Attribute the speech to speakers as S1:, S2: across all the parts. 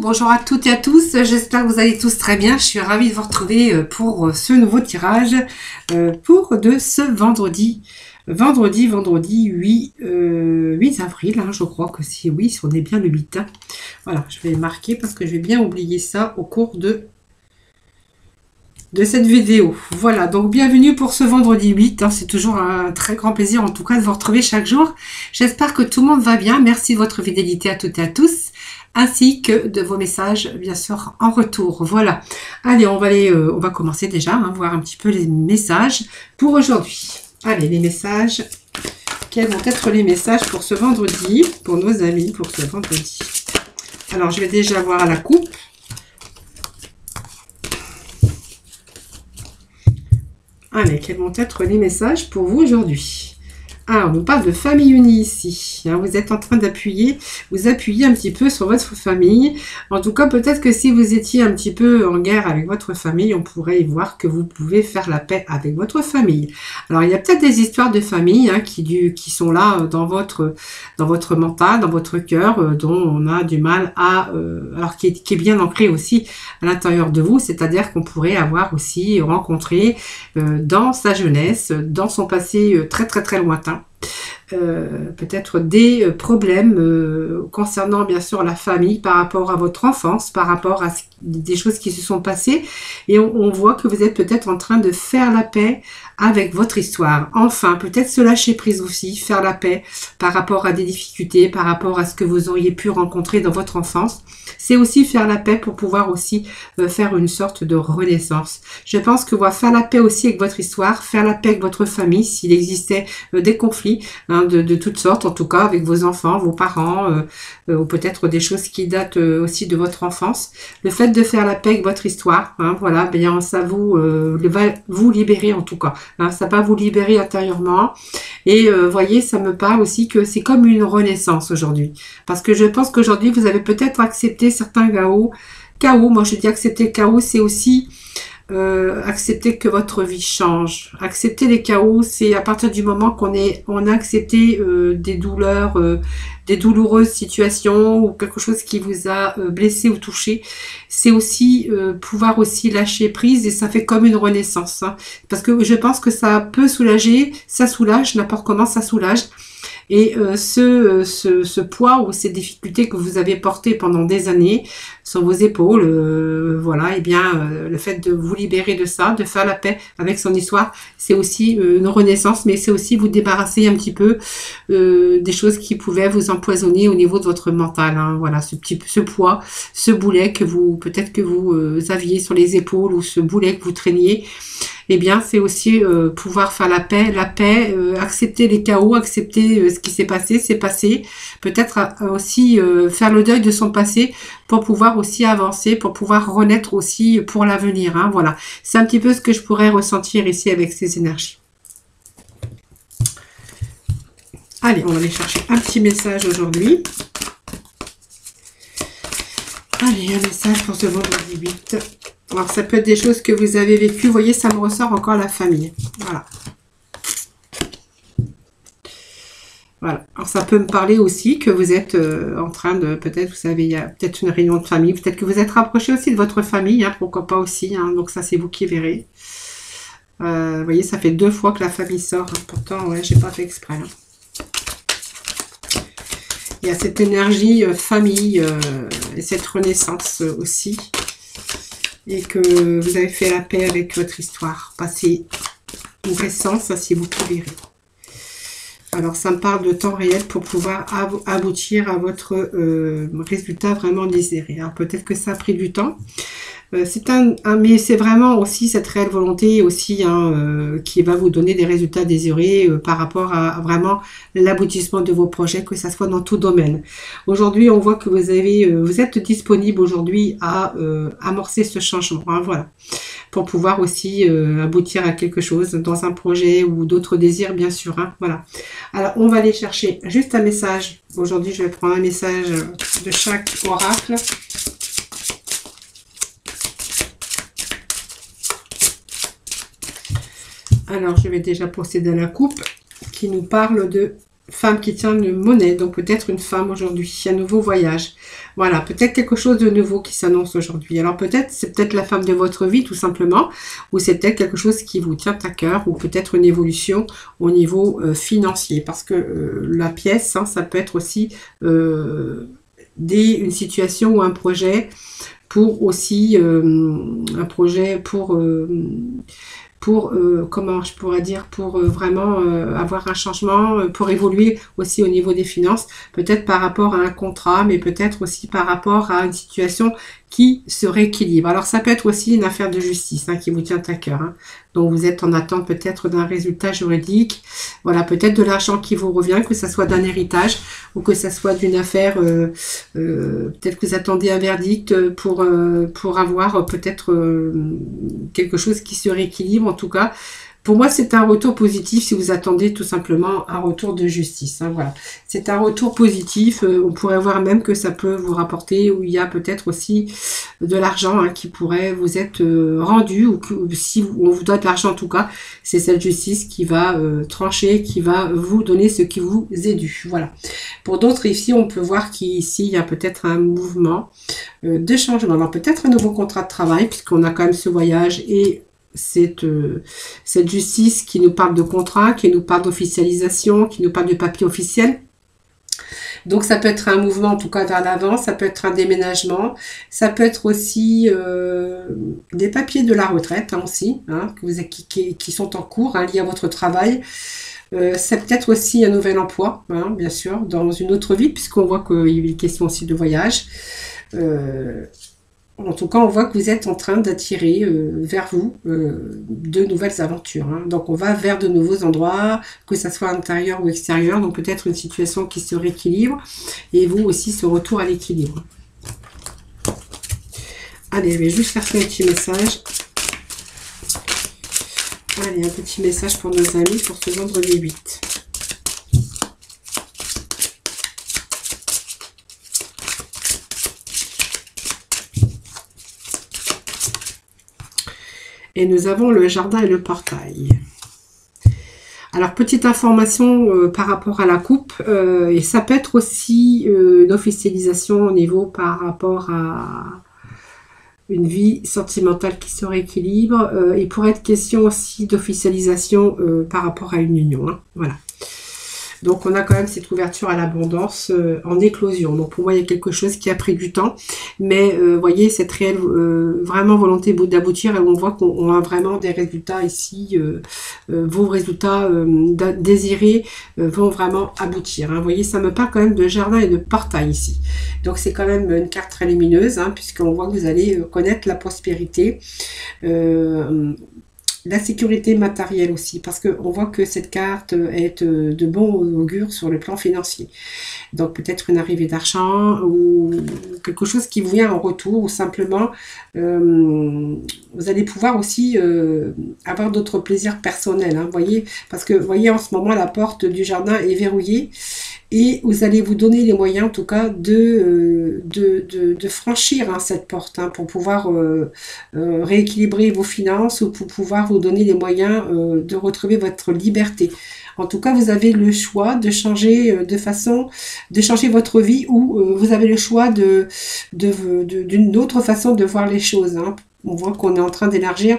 S1: bonjour à toutes et à tous, j'espère que vous allez tous très bien. Je suis ravie de vous retrouver pour ce nouveau tirage pour de ce vendredi 8 avril, hein, je crois que si oui, si on est bien le 8. Hein. Voilà, je vais marquer parce que je vais bien oublier ça au cours de cette vidéo. Voilà, donc bienvenue pour ce vendredi 8. Hein, c'est toujours un très grand plaisir en tout cas de vous retrouver chaque jour. J'espère que tout le monde va bien. Merci de votre fidélité à toutes et à tous, ainsi que de vos messages, bien sûr, en retour. Voilà. Allez, on va commencer déjà, hein, voir un petit peu les messages pour aujourd'hui. Allez, les messages. Quels vont être les messages pour ce vendredi, pour nos amis, pour ce vendredi? Alors, je vais déjà voir à la coupe. Allez, quels vont être les messages pour vous aujourd'hui? Ah, on nous parle de famille unie ici. Hein, vous êtes en train d'appuyer, vous appuyez un petit peu sur votre famille. En tout cas, peut-être que si vous étiez un petit peu en guerre avec votre famille, on pourrait y voir que vous pouvez faire la paix avec votre famille. Alors, il y a peut-être des histoires de famille hein, qui sont là dans votre mental, dans votre cœur, dont on a du mal à... alors, qui est bien ancré aussi à l'intérieur de vous. C'est-à-dire qu'on pourrait avoir aussi rencontré dans sa jeunesse, dans son passé très très très lointain, peut-être des problèmes concernant bien sûr la famille par rapport à votre enfance, par rapport à des choses qui se sont passées, et on voit que vous êtes peut-être en train de faire la paix avec votre histoire. Enfin, peut-être se lâcher prise aussi, faire la paix par rapport à des difficultés, par rapport à ce que vous auriez pu rencontrer dans votre enfance. C'est aussi faire la paix pour pouvoir aussi faire une sorte de renaissance. Je pense que vous allez faire la paix aussi avec votre histoire, faire la paix avec votre famille, s'il existait des conflits hein, de toutes sortes, en tout cas avec vos enfants, vos parents, ou peut-être des choses qui datent aussi de votre enfance. Le fait de faire la paix avec votre histoire, hein, voilà, bien ça va vous libérer en tout cas. Hein, ça va vous libérer intérieurement. Et voyez, ça me parle aussi que c'est comme une renaissance aujourd'hui. Parce que je pense qu'aujourd'hui, vous avez peut-être accepté certains chaos. Moi je dis accepter le chaos, c'est aussi accepter que votre vie change. Accepter les chaos, c'est à partir du moment qu'on a accepté des douleurs, des douloureuses situations ou quelque chose qui vous a blessé ou touché. C'est aussi pouvoir aussi lâcher prise et ça fait comme une renaissance. Hein. Parce que je pense que ça peut soulager, ça soulage, n'importe comment ça soulage. Et ce poids ou ces difficultés que vous avez portées pendant des années sur vos épaules, voilà, et bien le fait de vous libérer de ça, de faire la paix avec son histoire, c'est aussi une renaissance, mais c'est aussi vous débarrasser un petit peu des choses qui pouvaient vous empoisonner au niveau de votre mental. Hein, voilà, ce poids, ce boulet que peut-être que vous aviez sur les épaules ou ce boulet que vous traîniez. Eh bien, c'est aussi pouvoir faire la paix, accepter les chaos, accepter ce qui s'est passé, c'est passé. Peut-être aussi faire le deuil de son passé pour pouvoir aussi avancer, pour pouvoir renaître aussi pour l'avenir. Hein, voilà, c'est un petit peu ce que je pourrais ressentir ici avec ces énergies. Allez, on va aller chercher un petit message aujourd'hui. Allez, un message pour ce vendredi 8. Alors, ça peut être des choses que vous avez vécues. Vous voyez, ça me ressort encore la famille. Voilà. Voilà. Alors, ça peut me parler aussi que vous êtes en train de... Peut-être, vous savez, il y a peut-être une réunion de famille. Peut-être que vous êtes rapproché aussi de votre famille. Hein, pourquoi pas aussi. Hein, donc, ça, c'est vous qui verrez. Vous voyez, ça fait 2 fois que la famille sort. Hein, pourtant, ouais, j'ai pas fait exprès. Hein. Il y a cette énergie famille et cette renaissance aussi. Et que vous avez fait la paix avec votre histoire. Passé ou récent, ça c'est vous qui verrez. Alors ça me parle de temps réel pour pouvoir aboutir à votre résultat vraiment désiré. Alors peut-être que ça a pris du temps. Mais c'est vraiment aussi cette réelle volonté aussi hein, qui va vous donner des résultats désirés par rapport à vraiment l'aboutissement de vos projets, que ça soit dans tout domaine. Aujourd'hui, on voit que vous êtes disponible aujourd'hui à amorcer ce changement. Hein, voilà, pour pouvoir aussi aboutir à quelque chose dans un projet ou d'autres désirs, bien sûr. Hein, voilà. Alors, on va aller chercher juste un message. Aujourd'hui, je vais prendre un message de chaque oracle. Alors, je vais déjà procéder à la coupe qui nous parle de femme qui tient une monnaie, donc peut-être une femme aujourd'hui, un nouveau voyage. Voilà, peut-être quelque chose de nouveau qui s'annonce aujourd'hui. Alors peut-être, c'est peut-être la femme de votre vie tout simplement, ou c'est peut-être quelque chose qui vous tient à cœur, ou peut-être une évolution au niveau financier, parce que la pièce, hein, ça peut être aussi une situation ou un projet pour aussi, un projet pour comment je pourrais dire, pour vraiment avoir un changement, pour évoluer aussi au niveau des finances, peut-être par rapport à un contrat, mais peut-être aussi par rapport à une situation qui se rééquilibre. Alors ça peut être aussi une affaire de justice qui vous tient à cœur, donc vous êtes en attente peut-être d'un résultat juridique, voilà, peut-être de l'argent qui vous revient, que ce soit d'un héritage ou que ce soit d'une affaire, peut-être que vous attendez un verdict pour avoir peut-être quelque chose qui se rééquilibre. En tout cas, pour moi, c'est un retour positif si vous attendez tout simplement un retour de justice. Voilà. C'est un retour positif. On pourrait voir même que ça peut vous rapporter, ou il y a peut-être aussi de l'argent qui pourrait vous être rendu, ou que si on vous doit de l'argent en tout cas, c'est cette justice qui va trancher, qui va vous donner ce qui vous est dû. Voilà. Pour d'autres ici, on peut voir qu'ici, il y a peut-être un mouvement de changement. Alors peut-être un nouveau contrat de travail, puisqu'on a quand même ce voyage et cette justice qui nous parle de contrat, qui nous parle d'officialisation, qui nous parle de papier officiel. Donc ça peut être un mouvement en tout cas vers l'avant, ça peut être un déménagement, ça peut être aussi des papiers de la retraite aussi, qui sont en cours, liés à votre travail. C'est peut-être aussi un nouvel emploi, bien sûr, dans une autre vie, puisqu'on voit qu'il est question aussi de voyage. En tout cas, on voit que vous êtes en train d'attirer vers vous de nouvelles aventures. Donc, on va vers de nouveaux endroits, que ce soit intérieur ou extérieur. Donc, peut-être une situation qui se rééquilibre. Et vous aussi, ce retour à l'équilibre. Allez, je vais juste faire un petit message. Allez, un petit message pour nos amis pour ce vendredi 8. Et nous avons le jardin et le portail. Alors, petite information par rapport à la coupe. Et ça peut être aussi une officialisation au niveau par rapport à une vie sentimentale qui se rééquilibre. Il pourrait être question aussi d'officialisation par rapport à une union. Voilà. Donc, on a quand même cette ouverture à l'abondance en éclosion. Donc, pour moi, il y a quelque chose qui a pris du temps. Mais, vous voyez, cette réelle vraiment volonté d'aboutir. Et on voit qu'on a vraiment des résultats ici. Vos résultats désirés vont vraiment aboutir. Vous voyez, ça me parle quand même de jardin et de portail ici. Donc, c'est quand même une carte très lumineuse, puisqu'on voit que vous allez connaître la prospérité. La sécurité matérielle aussi, parce qu'on voit que cette carte est de bon augure sur le plan financier. Donc peut-être une arrivée d'argent ou quelque chose qui vous vient en retour, ou simplement vous allez pouvoir aussi avoir d'autres plaisirs personnels. Vous voyez, parce que vous voyez en ce moment la porte du jardin est verrouillée. Et vous allez vous donner les moyens, en tout cas, de franchir cette porte, pour pouvoir rééquilibrer vos finances, ou pour pouvoir vous donner les moyens de retrouver votre liberté. En tout cas, vous avez le choix de changer de changer votre vie, ou vous avez le choix d'une autre façon de voir les choses. On voit qu'on est en train d'élargir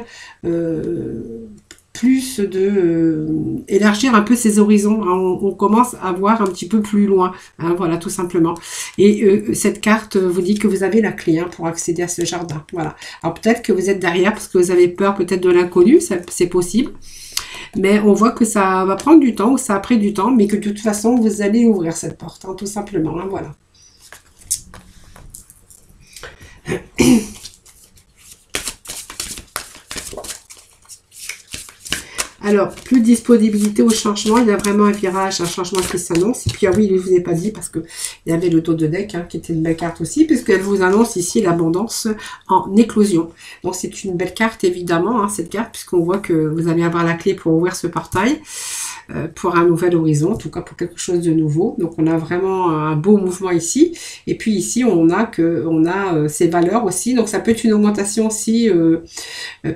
S1: élargir un peu ses horizons. On commence à voir un petit peu plus loin. Voilà, tout simplement. Et cette carte vous dit que vous avez la clé pour accéder à ce jardin. Voilà. Alors peut-être que vous êtes derrière parce que vous avez peur peut-être de l'inconnu, c'est possible. Mais on voit que ça va prendre du temps, ou ça a pris du temps, mais que de toute façon, vous allez ouvrir cette porte, tout simplement. Voilà. Alors, plus de disponibilité au changement. Il y a vraiment un virage, un changement qui s'annonce. Et puis, oui, je ne vous ai pas dit parce qu'il y avait le dos de deck qui était une belle carte aussi, puisqu'elle vous annonce ici l'abondance en éclosion. Donc, c'est une belle carte, évidemment, cette carte, puisqu'on voit que vous allez avoir la clé pour ouvrir ce portail. pour un nouvel horizon, en tout cas pour quelque chose de nouveau. Donc on a vraiment un beau mouvement ici. Et puis ici on a ces valeurs aussi. Donc ça peut être une augmentation aussi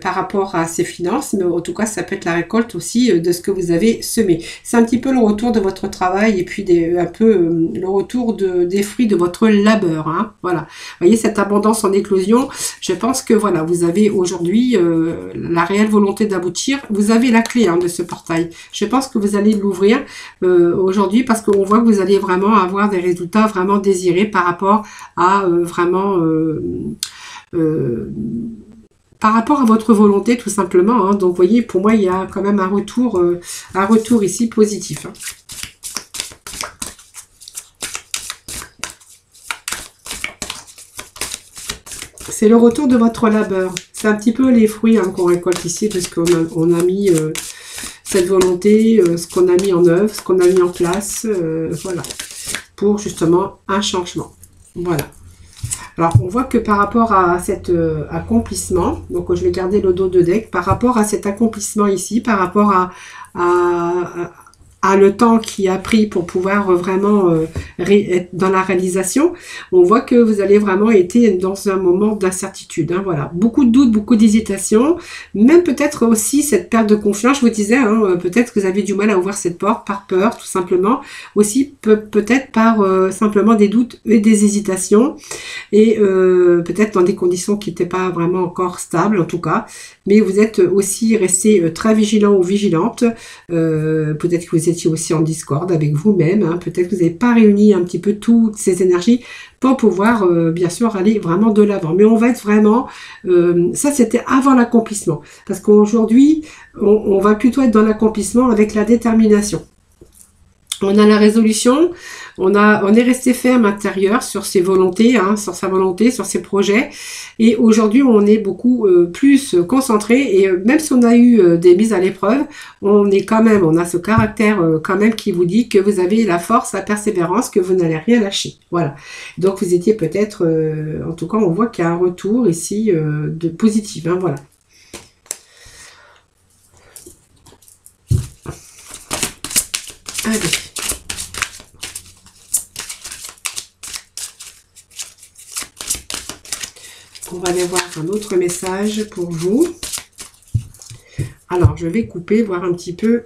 S1: par rapport à ses finances, mais en tout cas ça peut être la récolte aussi de ce que vous avez semé. C'est un petit peu le retour de votre travail et puis un peu le retour des fruits de votre labeur. Hein. Voilà. Vous voyez cette abondance en éclosion. Je pense que voilà, vous avez aujourd'hui la réelle volonté d'aboutir. Vous avez la clé de ce portail. Je pense que vous allez l'ouvrir aujourd'hui parce qu'on voit que vous allez vraiment avoir des résultats vraiment désirés par rapport à par rapport à votre volonté tout simplement. Hein. Donc vous voyez, pour moi il y a quand même un retour ici positif. Hein. C'est le retour de votre labeur. C'est un petit peu les fruits qu'on récolte ici, parce qu'on a mis cette volonté, ce qu'on a mis en œuvre, ce qu'on a mis en place, voilà, pour justement un changement. Voilà. Alors, on voit que par rapport à cet accomplissement, donc je vais garder le dos de deck, par rapport à cet accomplissement ici, par rapport à le temps qui a pris pour pouvoir vraiment être dans la réalisation, on voit que vous allez vraiment être dans un moment d'incertitude. Hein, voilà, beaucoup de doutes, beaucoup d'hésitation, même peut-être aussi cette perte de confiance. Je vous disais, hein, peut-être que vous avez du mal à ouvrir cette porte par peur, tout simplement. Aussi peut-être par simplement des doutes et des hésitations, et peut-être dans des conditions qui n'étaient pas vraiment encore stables en tout cas. Mais vous êtes aussi resté très vigilant ou vigilante. Peut-être que vous étiez aussi en discorde avec vous-même. Hein. Peut-être que vous n'avez pas réuni un petit peu toutes ces énergies pour pouvoir, bien sûr, aller vraiment de l'avant. Mais on va être vraiment... ça, c'était avant l'accomplissement. Parce qu'aujourd'hui, on va plutôt être dans l'accomplissement avec la détermination. On a la résolution, on est resté ferme intérieur sur ses volontés, hein, sur sa volonté, sur ses projets. Et aujourd'hui, on est beaucoup plus concentré. Et même si on a eu des mises à l'épreuve, on a ce caractère quand même qui vous dit que vous avez la force, la persévérance, que vous n'allez rien lâcher. Voilà. Donc vous étiez peut-être, en tout cas, on voit qu'il y a un retour ici de positif. Hein, voilà. Allez. On va aller voir un autre message pour vous. Alors, je vais couper, voir un petit peu.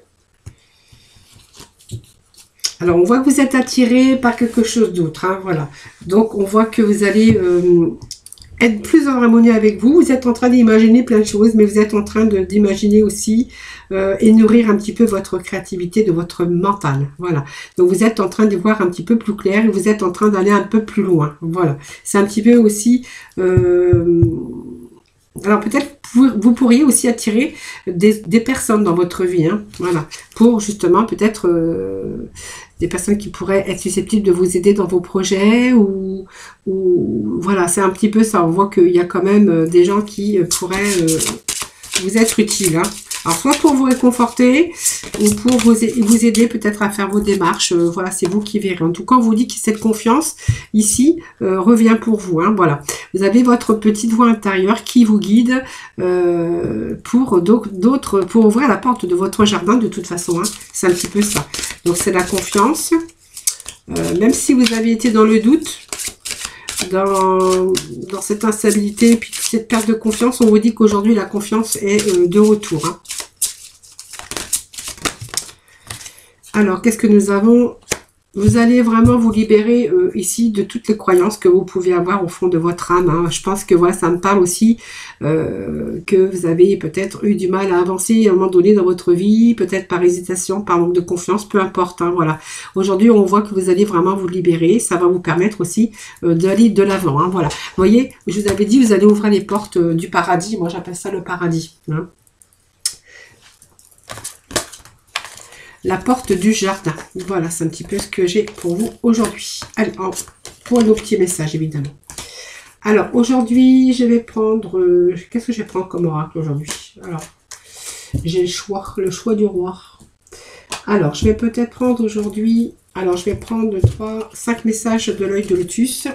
S1: Alors, on voit que vous êtes attiré par quelque chose d'autre. Hein, voilà. Donc, on voit que vous allez être plus en harmonie avec vous. Vous êtes en train d'imaginer plein de choses, mais vous êtes en train d'imaginer aussi et nourrir un petit peu votre créativité de votre mental. Voilà. Donc vous êtes en train de voir un petit peu plus clair et vous êtes en train d'aller un peu plus loin. Voilà. C'est un petit peu aussi... alors peut-être vous pourriez aussi attirer des personnes dans votre vie. Hein, voilà. Pour justement peut-être... des personnes qui pourraient être susceptibles de vous aider dans vos projets ou voilà, c'est un petit peu ça. On voit qu'il y a quand même des gens qui pourraient vous être utiles. Hein. Alors, soit pour vous réconforter ou pour vous aider peut-être à faire vos démarches. Voilà, c'est vous qui verrez. En tout cas, on vous dit que cette confiance ici revient pour vous. Hein, voilà. Vous avez votre petite voix intérieure qui vous guide pour ouvrir la porte de votre jardin de toute façon. Hein. C'est un petit peu ça. Donc, c'est la confiance. Même si vous avez été dans le doute, dans cette instabilité, puis cette perte de confiance, on vous dit qu'aujourd'hui, la confiance est de retour. Hein. Alors, qu'est-ce que nous avons? Vous allez vraiment vous libérer ici de toutes les croyances que vous pouvez avoir au fond de votre âme. Hein. Je pense que voilà, ça me parle aussi que vous avez peut-être eu du mal à avancer à un moment donné dans votre vie, peut-être par hésitation, par manque de confiance, peu importe. Hein, voilà. Aujourd'hui, on voit que vous allez vraiment vous libérer. Ça va vous permettre aussi d'aller de l'avant. Hein, voilà. Vous voyez, je vous avais dit, vous allez ouvrir les portes du paradis. Moi, j'appelle ça le paradis. Hein. La porte du jardin. Voilà, c'est un petit peu ce que j'ai pour vous aujourd'hui. Allez, pour nos petits messages, évidemment. Alors, aujourd'hui, je vais prendre... qu'est-ce que je vais prendre comme oracle aujourd'hui? Alors, j'ai le choix du roi. Alors, je vais peut-être prendre aujourd'hui... Alors, je vais prendre 5 messages de l'œil de lotus.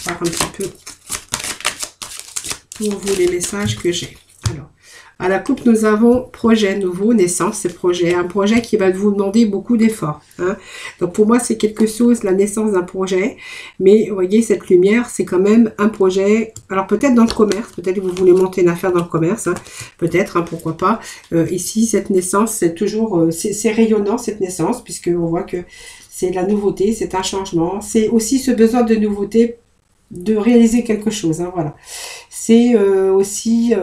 S1: Voir un petit peu pour vous les messages que j'ai. À la coupe, nous avons projet nouveau, naissance, c'est projet. Un projet qui va vous demander beaucoup d'efforts. Hein. Donc pour moi, c'est quelque chose, la naissance d'un projet. Mais vous voyez, cette lumière, c'est quand même un projet. Alors peut-être dans le commerce, peut-être que vous voulez monter une affaire dans le commerce. Hein. Peut-être, hein, pourquoi pas. Ici, cette naissance, c'est toujours, c'est rayonnant cette naissance, puisqu'on voit que c'est la nouveauté, c'est un changement. C'est aussi ce besoin de nouveauté, de réaliser quelque chose. Hein, voilà. C'est aussi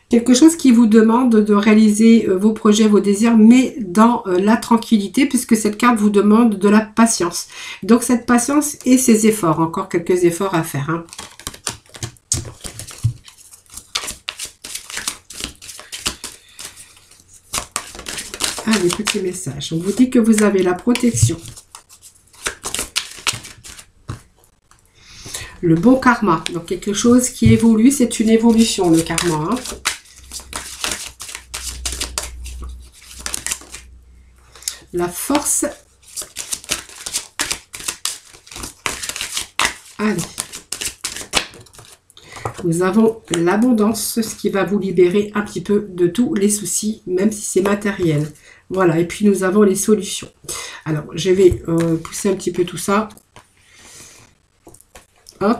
S1: quelque chose qui vous demande de réaliser vos projets, vos désirs, mais dans la tranquillité, puisque cette carte vous demande de la patience. Donc cette patience et ces efforts, encore quelques efforts à faire. Hein. Allez, petit message. On vous dit que vous avez la protection. Le bon karma. Donc quelque chose qui évolue, c'est une évolution, le karma. Hein. La force. Allez. Nous avons l'abondance, ce qui va vous libérer un petit peu de tous les soucis, même si c'est matériel. Voilà, et puis nous avons les solutions. Alors, je vais pousser un petit peu tout ça. Hop.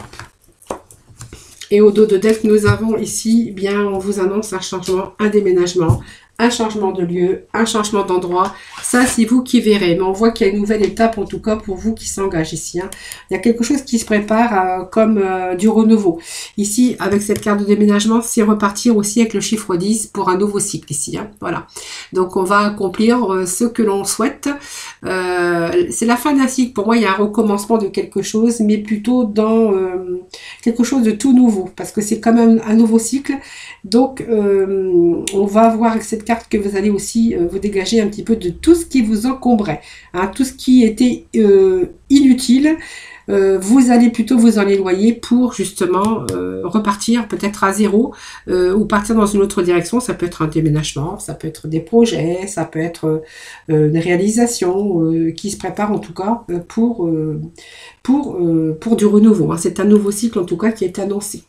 S1: Et au dos de deck, nous avons ici, bien, on vous annonce un changement, un déménagement, un changement de lieu, un changement d'endroit. Ça, c'est vous qui verrez. Mais on voit qu'il y a une nouvelle étape, en tout cas, pour vous qui s'engage ici. Hein. Il y a quelque chose qui se prépare comme du renouveau. Ici, avec cette carte de déménagement, c'est repartir aussi avec le chiffre 10 pour un nouveau cycle ici. Hein. Voilà. Donc, on va accomplir ce que l'on souhaite. C'est la fin d'un cycle. Pour moi, il y a un recommencement de quelque chose, mais plutôt dans quelque chose de tout nouveau. Parce que c'est quand même un nouveau cycle. Donc, on va voir avec cette carte que vous allez aussi vous dégager un petit peu de tout ce qui vous encombrait, hein, tout ce qui était inutile. Vous allez plutôt vous en éloigner pour justement repartir peut-être à zéro ou partir dans une autre direction. Ça peut être un déménagement, ça peut être des projets, ça peut être des réalisations qui se préparent en tout cas pour du renouveau. Hein. C'est un nouveau cycle en tout cas qui est annoncé.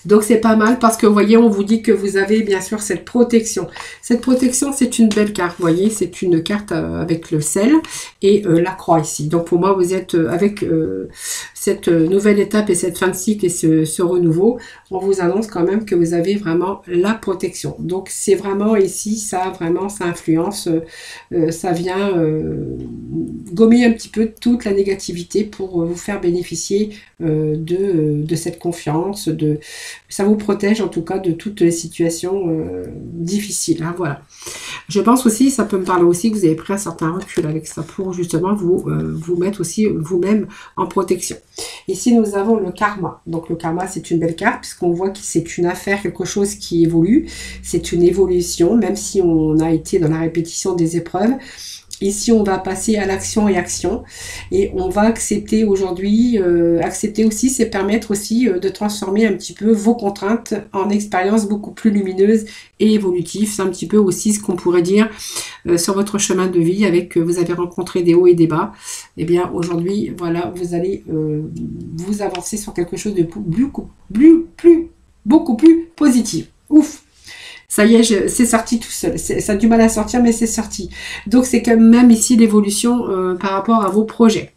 S1: Donc c'est pas mal parce que vous voyez, on vous dit que vous avez bien sûr cette protection. Cette protection, c'est une belle carte. Vous voyez, c'est une carte avec le sel et la croix ici. Donc pour moi, vous êtes avec cette nouvelle étape et cette fin de cycle et ce renouveau. On vous annonce quand même que vous avez vraiment la protection. Donc c'est vraiment ici, ça vraiment, ça influence, ça vient gommer un petit peu toute la négativité pour vous faire bénéficier de cette confiance, ça vous protège en tout cas de toutes les situations difficiles. Hein, voilà. Je pense aussi, ça peut me parler aussi que vous avez pris un certain recul avec ça pour justement vous mettre aussi vous-même en protection. Ici, nous avons le karma. Donc le karma, c'est une belle carte puisqu'on voit que c'est une affaire, quelque chose qui évolue. C'est une évolution, même si on a été dans la répétition des épreuves. Ici, on va passer à l'action et action. Et on va accepter aujourd'hui, accepter aussi, c'est permettre aussi de transformer un petit peu vos contraintes en expériences beaucoup plus lumineuses et évolutives. C'est un petit peu aussi ce qu'on pourrait dire sur votre chemin de vie avec vous avez rencontré des hauts et des bas. Eh bien, aujourd'hui, voilà, vous allez vous avancer sur quelque chose de beaucoup plus positif. Ouf! Ça y est, c'est sorti tout seul. Ça a du mal à sortir, mais c'est sorti. Donc, c'est quand même ici l'évolution par rapport à vos projets.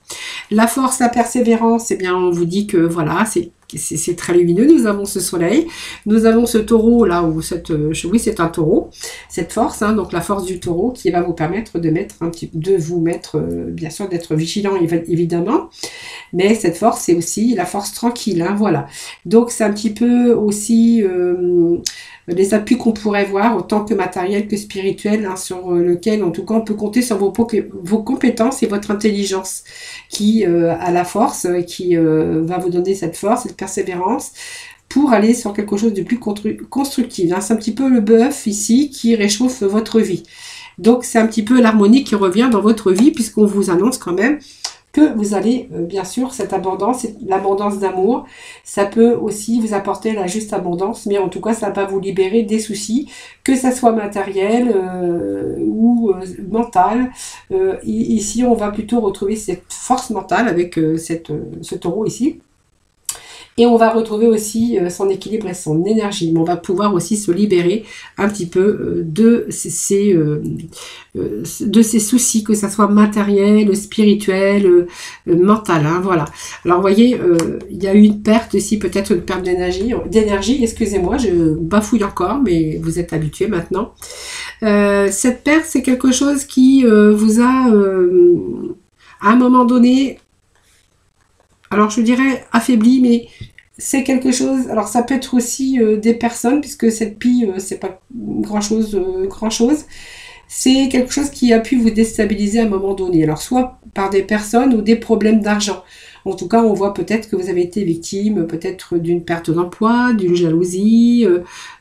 S1: La force, la persévérance, eh bien, on vous dit que voilà, c'est très lumineux. Nous avons ce soleil. Nous avons ce taureau là, où oui, c'est un taureau. Cette force, hein, donc la force du taureau qui va vous permettre de vous mettre, bien sûr, d'être vigilant évidemment. Mais cette force, c'est aussi la force tranquille. Hein, voilà. Donc, c'est un petit peu aussi les appuis qu'on pourrait voir, autant que matériel que spirituel, hein, sur lequel, en tout cas, on peut compter sur vos compétences et votre intelligence qui a la force, qui va vous donner cette force, cette persévérance pour aller sur quelque chose de plus constructif. Hein. C'est un petit peu le bœuf ici qui réchauffe votre vie. Donc, c'est un petit peu l'harmonie qui revient dans votre vie puisqu'on vous annonce quand même que vous allez, bien sûr, cette abondance, l'abondance d'amour, ça peut aussi vous apporter la juste abondance, mais en tout cas, ça va vous libérer des soucis, que ça soit matériel ou mental. Ici, on va plutôt retrouver cette force mentale avec ce taureau ici. Et on va retrouver aussi son équilibre et son énergie. Mais on va pouvoir aussi se libérer un petit peu de ces soucis, que ça soit matériel, spirituel, mental. Hein, voilà. Alors, vous voyez, il y a eu une perte ici, peut-être une perte d'énergie. Excusez-moi, je bafouille encore, mais vous êtes habitués maintenant. Cette perte, c'est quelque chose qui vous a, à un moment donné, alors je dirais affaibli, mais c'est quelque chose, alors ça peut être aussi des personnes, puisque cette pie, c'est pas grand-chose, c'est quelque chose qui a pu vous déstabiliser à un moment donné, alors soit par des personnes ou des problèmes d'argent. En tout cas, on voit peut-être que vous avez été victime, peut-être d'une perte d'emploi, d'une jalousie.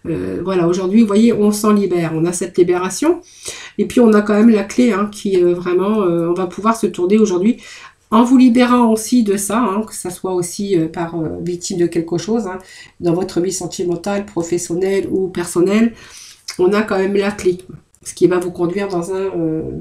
S1: Voilà, aujourd'hui, vous voyez, on s'en libère. On a cette libération. Et puis, on a quand même la clé qui vraiment, on va pouvoir se tourner aujourd'hui en vous libérant aussi de ça, que ça soit aussi par victime de quelque chose, dans votre vie sentimentale, professionnelle ou personnelle. On a quand même la clé, ce qui va vous conduire dans un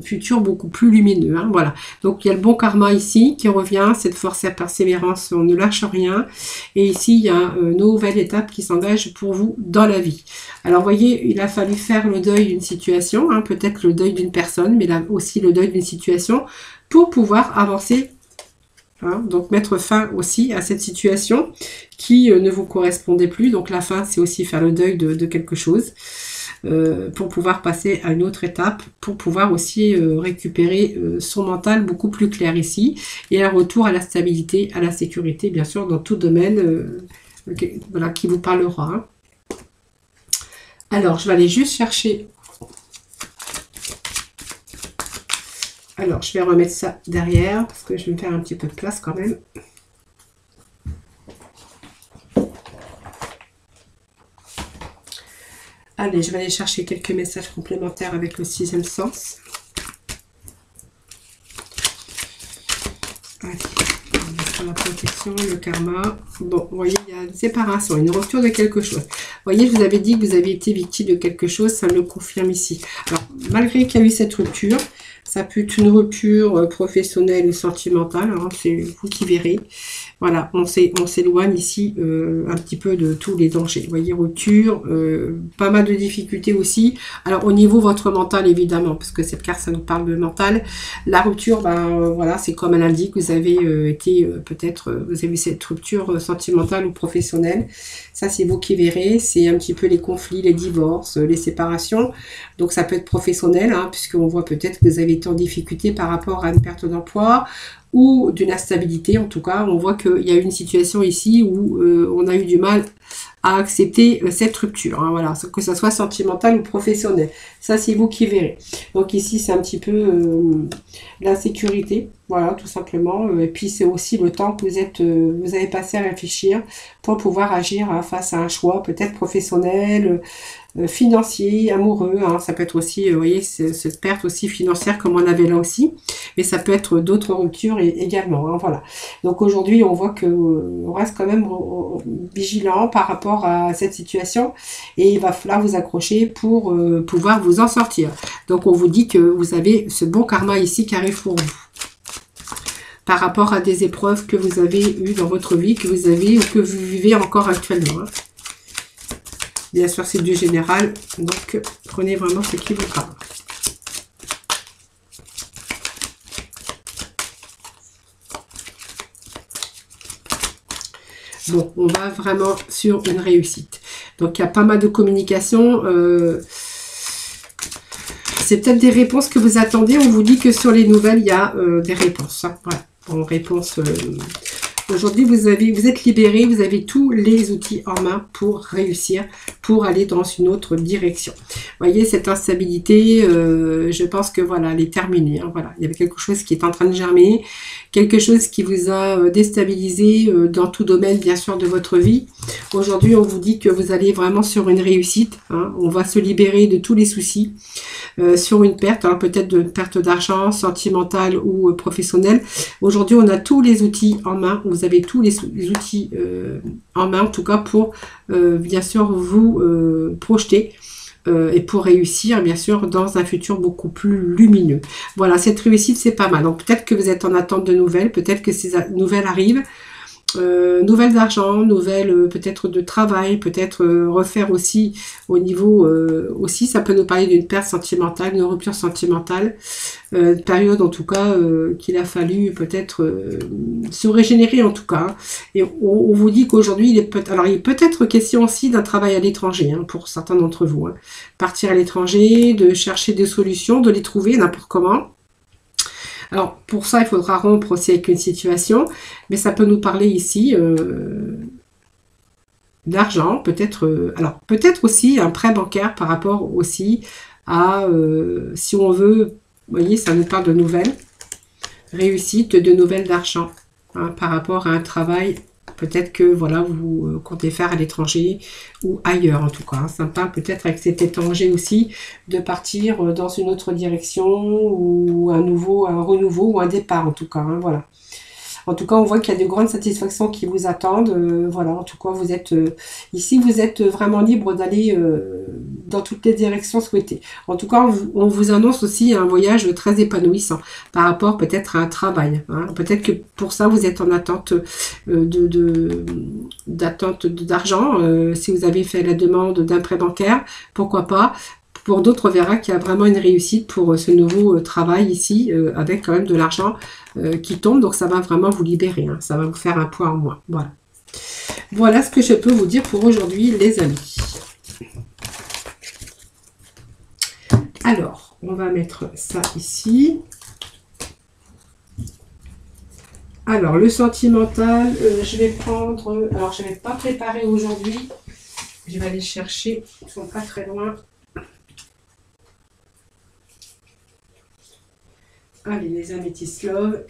S1: futur beaucoup plus lumineux. Voilà. Donc il y a le bon karma ici qui revient, cette force et persévérance, on ne lâche rien. Et ici, il y a une nouvelle étape qui s'engage pour vous dans la vie. Alors vous voyez, il a fallu faire le deuil d'une situation, peut-être le deuil d'une personne, mais là aussi le deuil d'une situation pour pouvoir avancer. Donc mettre fin aussi à cette situation qui ne vous correspondait plus. Donc la fin, c'est aussi faire le deuil de quelque chose. Pour pouvoir passer à une autre étape, pour pouvoir aussi récupérer son mental beaucoup plus clair ici, et un retour à la stabilité, à la sécurité, bien sûr, dans tout domaine voilà, qui vous parlera. Alors, je vais aller juste chercher. Alors, je vais remettre ça derrière, parce que je vais me faire un petit peu de place quand même. Allez, je vais aller chercher quelques messages complémentaires avec le sixième sens. Allez, on va sur la protection, le karma. Bon, vous voyez, il y a une séparation, une rupture de quelque chose. Vous voyez, je vous avais dit que vous avez été victime de quelque chose, ça me le confirme ici. Alors, malgré qu'il y a eu cette rupture, ça peut être une rupture professionnelle ou sentimentale, c'est vous qui verrez. Voilà, on s'éloigne ici un petit peu de tous les dangers. Vous voyez, rupture, pas mal de difficultés aussi. Alors, au niveau de votre mental, évidemment, parce que cette carte, ça nous parle de mental. La rupture, voilà, c'est comme elle indique, vous avez été peut-être, vous avez eu cette rupture sentimentale ou professionnelle. Ça, c'est vous qui verrez. C'est un petit peu les conflits, les divorces, les séparations. Donc, ça peut être professionnel, puisqu'on voit peut-être que vous avez été en difficulté par rapport à une perte d'emploi ou d'une instabilité. En tout cas, on voit qu'il y a une situation ici où on a eu du mal à accepter cette rupture. Voilà, que ce soit sentimental ou professionnel. Ça, c'est vous qui verrez. Donc ici, c'est un petit peu l'insécurité. Voilà, tout simplement. Et puis, c'est aussi le temps que vous avez passé à réfléchir pour pouvoir agir face à un choix, peut-être professionnel, financier, amoureux. Ça peut être aussi, vous voyez, cette perte aussi financière comme on avait là aussi. Mais ça peut être d'autres ruptures également. Voilà. Donc aujourd'hui, on voit que on reste quand même vigilant par rapport à cette situation. Et il va falloir vous accrocher pour pouvoir vous en sortir. Donc on vous dit que vous avez ce bon karma ici qui arrive pour vous. Par rapport à des épreuves que vous avez eues dans votre vie, que vous avez ou que vous vivez encore actuellement. Bien sûr, c'est du général, donc prenez vraiment ce qui vous parle. Bon, on va vraiment sur une réussite. Donc, il y a pas mal de communication. C'est peut-être des réponses que vous attendez. On vous dit que sur les nouvelles, il y a des réponses. Voilà. Bon, réponse. Aujourd'hui, vous êtes libéré, vous avez tous les outils en main pour réussir, pour aller dans une autre direction. Vous voyez, cette instabilité, je pense que voilà, elle est terminée. Voilà, il y avait quelque chose qui est en train de germer, quelque chose qui vous a déstabilisé dans tout domaine, bien sûr, de votre vie. Aujourd'hui, on vous dit que vous allez vraiment sur une réussite. On va se libérer de tous les soucis sur une perte, peut-être de perte d'argent, sentimentale ou professionnelle. Aujourd'hui, on a tous les outils en main. Vous avez tous les outils en main, en tout cas, pour bien sûr vous projeter et pour réussir, bien sûr, dans un futur beaucoup plus lumineux. Voilà, cette réussite, c'est pas mal. Donc, peut-être que vous êtes en attente de nouvelles, peut-être que ces nouvelles arrivent. nouvelles d'argent, nouvelles peut-être de travail, peut-être refaire aussi au niveau, aussi ça peut nous parler d'une perte sentimentale, d'une rupture sentimentale, période en tout cas qu'il a fallu peut-être se régénérer en tout cas. Et on vous dit qu'aujourd'hui, il est peut-être question aussi d'un travail à l'étranger hein, pour certains d'entre vous. Hein. Partir à l'étranger, de chercher des solutions, de les trouver n'importe comment. Alors, pour ça, il faudra rompre aussi avec une situation, mais ça peut nous parler ici d'argent, peut-être, alors peut-être aussi un prêt bancaire par rapport aussi à, si on veut, vous voyez, ça nous parle de nouvelles, réussite, de nouvelles d'argent, hein, par rapport à un travail, peut-être que, voilà, vous comptez faire à l'étranger ou ailleurs en tout cas. Hein. Ça me parle peut-être avec cet étranger aussi, de partir dans une autre direction ou un renouveau ou un départ en tout cas, hein, voilà. En tout cas, on voit qu'il y a de grandes satisfactions qui vous attendent. Voilà, en tout cas, vous êtes ici, vous êtes vraiment libre d'aller dans toutes les directions souhaitées. En tout cas, on vous annonce aussi un voyage très épanouissant par rapport peut-être à un travail. Hein. Peut-être que pour ça, vous êtes en attente d'argent. Si vous avez fait la demande d'un prêt bancaire, pourquoi pas. Pour d'autres, on verra qu'il y a vraiment une réussite pour ce nouveau travail ici, avec quand même de l'argent qui tombe. Donc, ça va vraiment vous libérer. Hein. Ça va vous faire un poids en moins. Voilà. Voilà ce que je peux vous dire pour aujourd'hui, les amis. Alors, on va mettre ça ici. Alors, le sentimental, je vais prendre... Alors, je ne vais pas préparer aujourd'hui. Je vais aller chercher. Ils ne sont pas très loin. Allez, les améthystes love.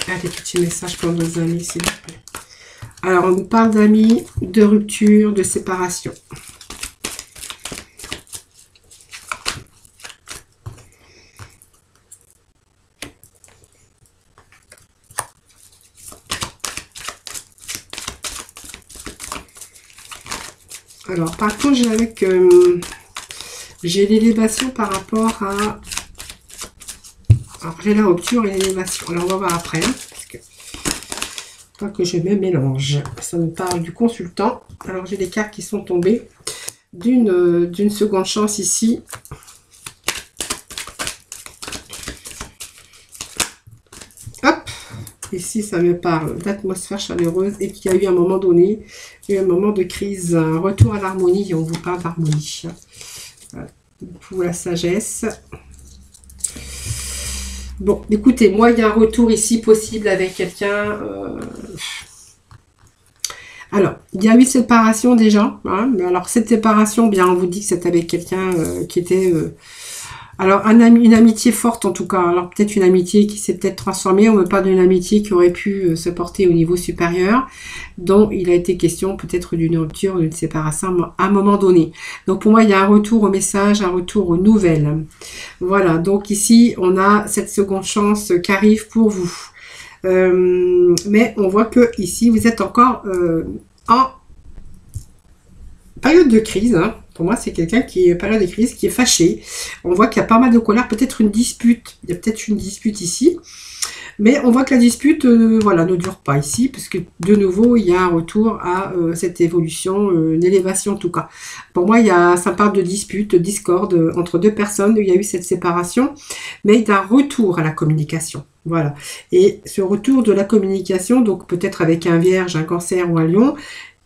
S1: Allez, petit message pour nos amis, s'il vous plaît. Alors, on nous parle d'amis, de rupture, de séparation. Alors, par contre, j'ai l'élévation par rapport à... Alors, j'ai la rupture et l'élévation. Alors, on va voir après, hein, parce que... Pas que je me mélange. Ça me parle du consultant. Alors, j'ai des cartes qui sont tombées d'une seconde chance ici. Hop! Ici, ça me parle d'atmosphère chaleureuse et qu'il y a eu un moment donné, un moment de crise, un retour à l'harmonie. On vous parle d'harmonie. Voilà. Pour la sagesse. Bon, écoutez, moi, il y a un retour ici possible avec quelqu'un. Alors, il y a eu séparation déjà. Hein, mais alors, cette séparation, bien, on vous dit que c'est avec quelqu'un qui était... alors, une amitié forte en tout cas. Alors, peut-être une amitié qui s'est peut-être transformée. On me parle d'une amitié qui aurait pu se porter au niveau supérieur, dont il a été question peut-être d'une rupture, d'une séparation à un moment donné. Donc, pour moi, il y a un retour au message, un retour aux nouvelles. Voilà, donc ici, on a cette seconde chance qui arrive pour vous. Mais on voit que ici, vous êtes encore en période de crise, hein. Pour moi, c'est quelqu'un qui est période de crise, qui est fâché. On voit qu'il y a pas mal de colère, peut-être une dispute. Il y a peut-être une dispute ici. Mais on voit que la dispute, voilà, ne dure pas ici, parce que de nouveau, il y a un retour à cette évolution, une élévation en tout cas. Pour moi, ça parle de dispute, de discorde entre deux personnes. Il y a eu cette séparation, mais d'un retour à la communication. Voilà. Et ce retour de la communication, donc peut-être avec un vierge, un cancer ou un lion,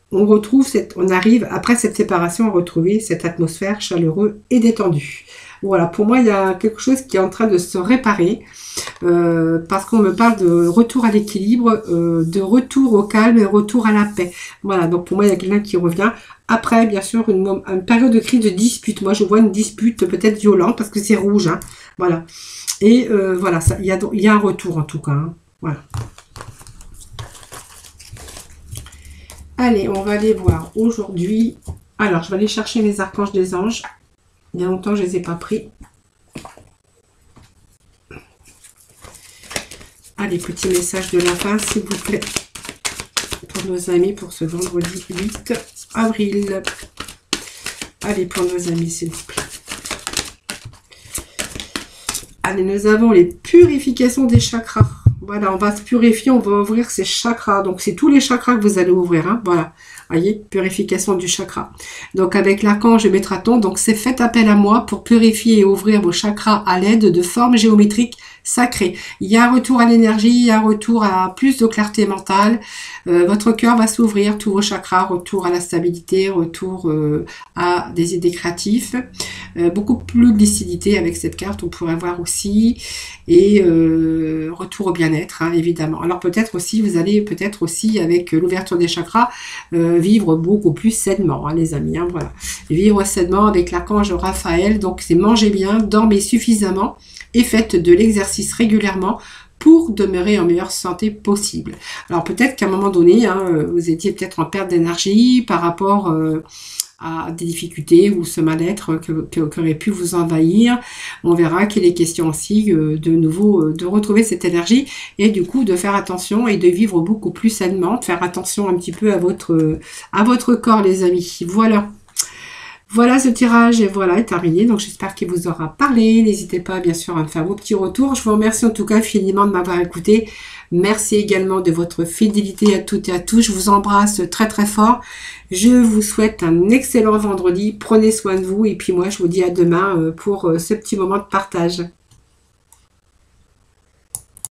S1: on arrive, après cette séparation, à retrouver cette atmosphère chaleureuse et détendue. Voilà, pour moi, il y a quelque chose qui est en train de se réparer, parce qu'on me parle de retour à l'équilibre, de retour au calme et retour à la paix. Voilà, donc pour moi, il y a quelqu'un qui revient. Après, bien sûr, une période de crise, de dispute. Moi, je vois une dispute peut-être violente, parce que c'est rouge, hein. Voilà. Et voilà, il y a un retour en tout cas, hein. Voilà. Allez, on va aller voir aujourd'hui. Alors, je vais aller chercher mes archanges des anges. Il y a longtemps, je ne les ai pas pris. Allez, petit message de la fin, s'il vous plaît. Pour nos amis, pour ce vendredi 8 avril. Allez, pour nos amis, s'il vous plaît. Allez, nous avons les purifications des chakras. Voilà, on va se purifier, on va ouvrir ces chakras. Donc, c'est tous les chakras que vous allez ouvrir. Hein. Voilà, voyez, purification du chakra. Donc, avec l'archange Métraton, donc c'est faites appel à moi pour purifier et ouvrir vos chakras à l'aide de formes géométriques sacrées. Il y a un retour à l'énergie, il y a un retour à plus de clarté mentale. Votre cœur va s'ouvrir, tous vos chakras, retour à la stabilité, retour à des idées créatives. Beaucoup plus de lucidité avec cette carte, on pourrait voir aussi. Et retour au bien-être, hein, évidemment. Alors peut-être aussi, vous allez peut-être aussi, avec l'ouverture des chakras, vivre beaucoup plus sainement, hein, les amis. Hein, voilà. Vivre sainement avec l'archange Raphaël. Donc c'est manger bien, dormez suffisamment et faites de l'exercice régulièrement pour demeurer en meilleure santé possible. Alors peut-être qu'à un moment donné, hein, vous étiez peut-être en perte d'énergie par rapport à des difficultés ou ce mal-être qui aurait pu vous envahir. On verra qu'il est question aussi de nouveau de retrouver cette énergie et du coup de faire attention et de vivre beaucoup plus sainement, de faire attention un petit peu à votre corps, les amis. Voilà. Voilà, ce tirage et voilà est terminé. Donc j'espère qu'il vous aura parlé. N'hésitez pas bien sûr à me faire vos petits retours. Je vous remercie en tout cas infiniment de m'avoir écouté. Merci également de votre fidélité à toutes et à tous. Je vous embrasse très très fort. Je vous souhaite un excellent vendredi. Prenez soin de vous et puis moi je vous dis à demain pour ce petit moment de partage.